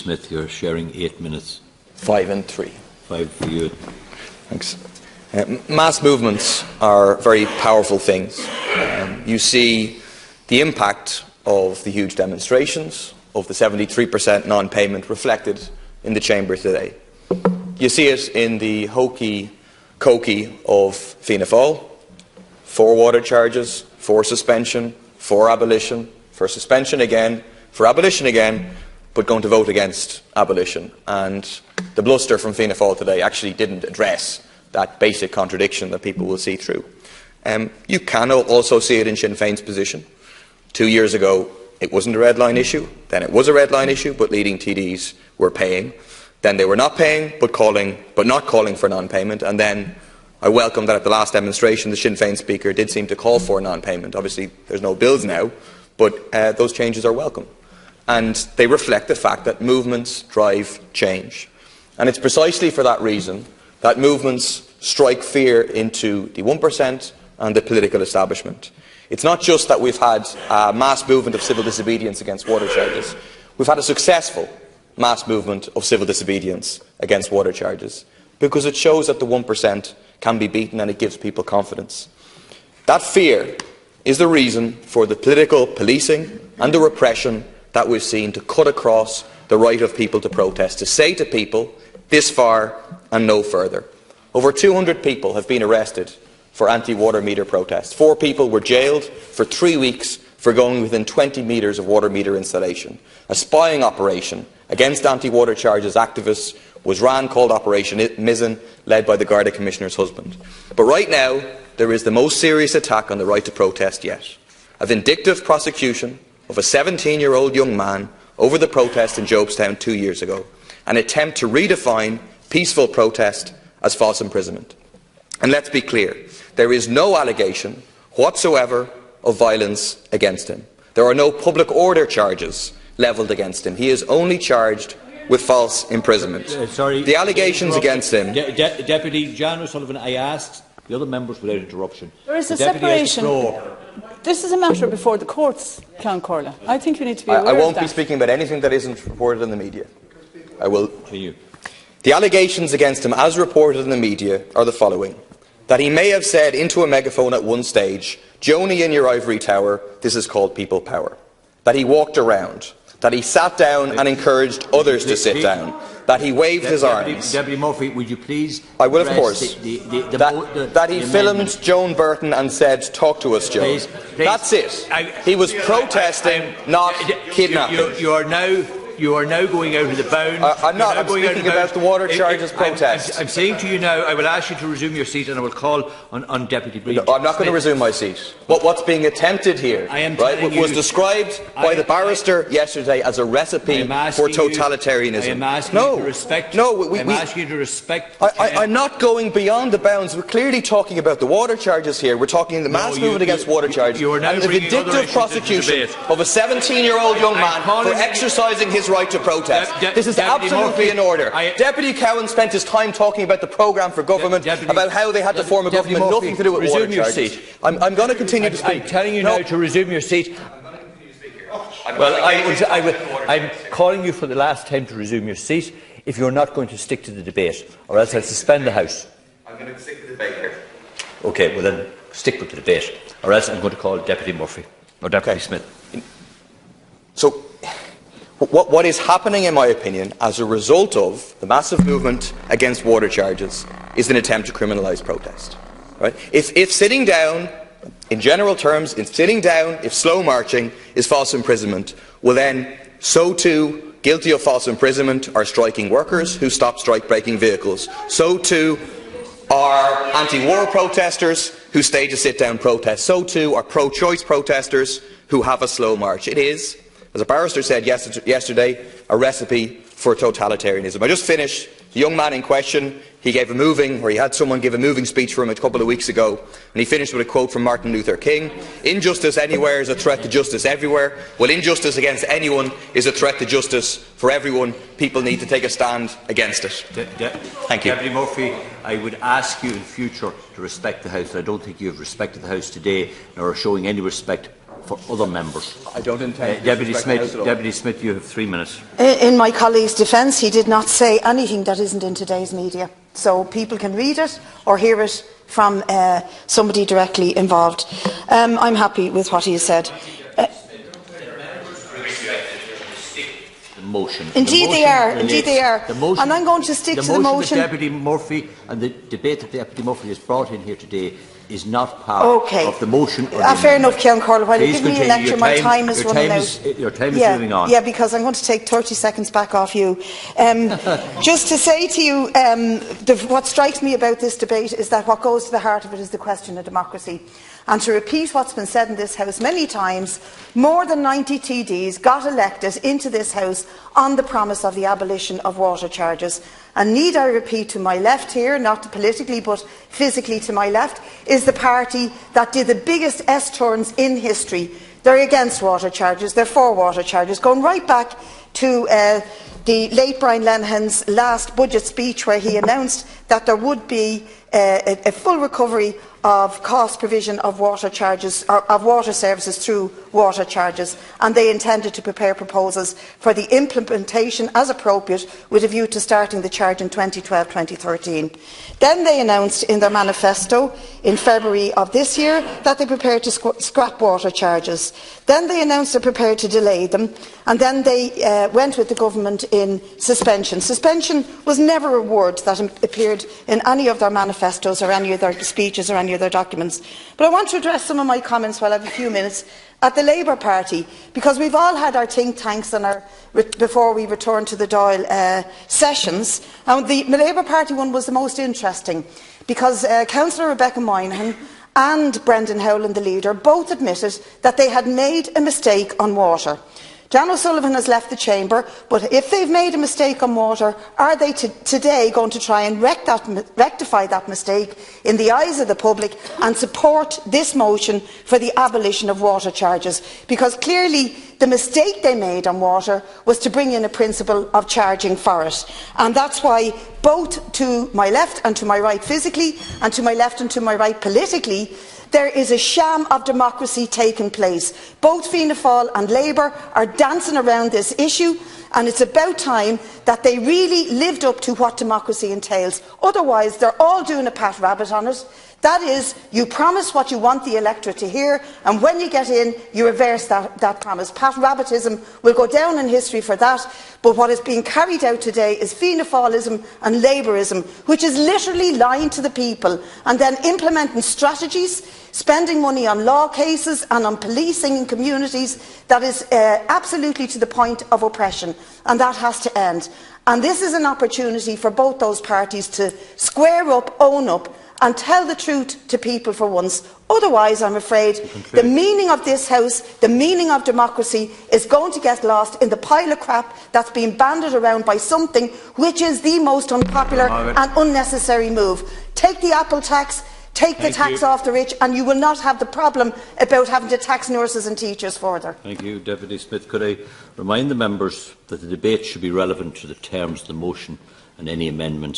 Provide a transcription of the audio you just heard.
Smith, you're sharing 8 minutes. 5 and 3. 5 for you. Thanks. Mass movements are very powerful things. You see the impact of the huge demonstrations, of the 73% non-payment reflected in the Chamber today. You see it in the hokey-cokey of Fianna Fáil, for water charges, for suspension, for abolition, for suspension again, for abolition again, but going to vote against abolition. And the bluster from Fianna Fáil today actually didn't address that basic contradiction that people will see through. You can also see it in Sinn Féin's position. 2 years ago, it wasn't a red line issue. Then it was a red line issue, but leading TDs were paying. Then they were not paying, but not calling for non-payment. And then I welcome that at the last demonstration, the Sinn Féin speaker did seem to call for non-payment. Obviously, there's no bills now, but those changes are welcome. And they reflect the fact that movements drive change. And it's precisely for that reason that movements strike fear into the 1% and the political establishment. It's not just that we've had a mass movement of civil disobedience against water charges. We've had a successful mass movement of civil disobedience against water charges because it shows that the 1% can be beaten and it gives people confidence. That fear is the reason for the political policing and the repression that we've seen to cut across the right of people to protest, to say to people, this far and no further. Over 200 people have been arrested for anti-water meter protests. 4 people were jailed for 3 weeks for going within 20 metres of water meter installation. A spying operation against anti-water charges activists was ran, called Operation Mizzen, led by the Garda Commissioner's husband. But right now, there is the most serious attack on the right to protest yet. A vindictive prosecution of a 17-year-old young man over the protest in Jobestown 2 years ago. An attempt to redefine peaceful protest as false imprisonment. And let's be clear, there is no allegation whatsoever of violence against him. There are no public order charges levelled against him. He is only charged with false imprisonment. The allegations against him... Deputy John O'Sullivan, I asked the other members without interruption. There is a separation. This is a matter before the courts, Count Corla. I think you need to be aware I won't of that. be speaking about anything that isn't reported in the media. I will. To you. The allegations against him, as reported in the media, are the following. That he may have said into a megaphone at one stage, "Joni in your ivory tower, this is called people power." That he walked around. That he sat down and encouraged others to sit down. That he waved his arms. Deputy Murphy, would you please... I will, of course. That he filmed Joan Burton and said, "Talk to us, Joan." Please. That's it. He was protesting, not kidnapping. You are now going out of the bounds. I'm not. I'm speaking about the water charges protest. I'm saying to you now, I will ask you to resume your seat and I will call on Deputy Breach. No, I'm not going to resume my seat. What's being attempted here was described by the barrister yesterday as a recipe for totalitarianism. I am asking you to respect. I'm asking you to respect. I'm not going beyond the bounds. We're clearly talking about the water charges here. We're talking the mass movement against water charges and the vindictive prosecution of a 17-year-old young man for exercising his right to protest. This is absolutely in order. Deputy Cowan spent his time talking about the programme for government, about how they had to form a government, nothing to do with water charges. I'm going to continue to speak. I'm telling you now to resume your seat. Well, I'm calling you for the last time to resume your seat if you're not going to stick to the debate, or else I'll suspend the House. I'm going to stick to the debate here. OK, well then stick with the debate, or else I'm going to call Deputy Murphy or Deputy Smith. So, what is happening, in my opinion, as a result of the massive movement against water charges is an attempt to criminalise protest. Right? If sitting down, in general terms, if slow marching is false imprisonment, well then, so too, guilty of false imprisonment are striking workers who stop strike-breaking vehicles. So too are anti-war protesters who stage a sit-down protest. So too are pro-choice protesters who have a slow march. It is, as a barrister said yesterday, a recipe for totalitarianism. I just finished. The young man in question, he had someone give a moving speech for him a couple of weeks ago, and he finished with a quote from Martin Luther King. "Injustice anywhere is a threat to justice everywhere." Well, injustice against anyone is a threat to justice for everyone. People need to take a stand against it. Thank you. Deputy Murphy, I would ask you in future to respect the House. I don't think you have respected the House today, nor are showing any respect for other members. I don't intend to Deputy disrespect Smith, the House at all. Deputy Smith, you have 3 minutes. In my colleague's defence, he did not say anything that isn't in today's media, so people can read it or hear it from somebody directly involved. I'm happy with what he has said. Motion. Indeed they are. Indeed they are. And I'm going to stick to the motion. That Deputy Murphy and the debate that Deputy Murphy has brought in here today is not part of the motion. Fair enough, Cian Corley. While you give me a lecture, my time is running out. Your time is moving on. Yeah, because I'm going to take 30 seconds back off you. Just to say to you, what strikes me about this debate is that what goes to the heart of it is the question of democracy. And to repeat what's been said in this House many times, more than 90 TDs got elected into this House on the promise of the abolition of water charges. And need I repeat, to my left here, not politically but physically to my left, is the party that did the biggest S-turns in history. They're against water charges, they're for water charges, going right back to the late Brian Lenihan's last budget speech, where he announced that there would be a full recovery of cost provision of water charges, or of water services through water charges, and they intended to prepare proposals for the implementation as appropriate, with a view to starting the charge in 2012-2013. Then they announced in their manifesto in February of this year that they prepared to scrap water charges. Then they announced they're prepared to delay them, and then they went with the government in suspension. Suspension was never a word that appeared in any of their manifestos or any of their speeches or any of their documents. But I want to address some of my comments while I have a few minutes at the Labour Party, because we've all had our think tanks and before we return to the Dáil sessions. And the Labour Party one was the most interesting, because Councillor Rebecca Moynihan and Brendan Howlin, the leader, both admitted that they had made a mistake on water. John O'Sullivan has left the chamber, but if they've made a mistake on water, are they today going to try and rectify that mistake in the eyes of the public and support this motion for the abolition of water charges? Because clearly the mistake they made on water was to bring in a principle of charging for it. And that's why, both to my left and to my right physically, and to my left and to my right politically, there is a sham of democracy taking place. Both Fianna Fáil and Labour are dancing around this issue, and it's about time that they really lived up to what democracy entails. Otherwise, they're all doing a pat rabbit on it. That is, you promise what you want the electorate to hear, and when you get in, you reverse that promise. Pat rabbitism will go down in history for that, but what is being carried out today is Fianna Fáilism and Labourism, which is literally lying to the people and then implementing strategies, spending money on law cases and on policing in communities that is absolutely to the point of oppression, and that has to end. And this is an opportunity for both those parties to square up, own up, and tell the truth to people for once. Otherwise, I'm afraid, the meaning of this House, the meaning of democracy, is going to get lost in the pile of crap that's being banded around by something which is the most unpopular and unnecessary move. Take the Apple tax, take the tax off the rich, and you will not have the problem about having to tax nurses and teachers further. Thank you, Deputy Smith. Could I remind the members that the debate should be relevant to the terms of the motion and any amendments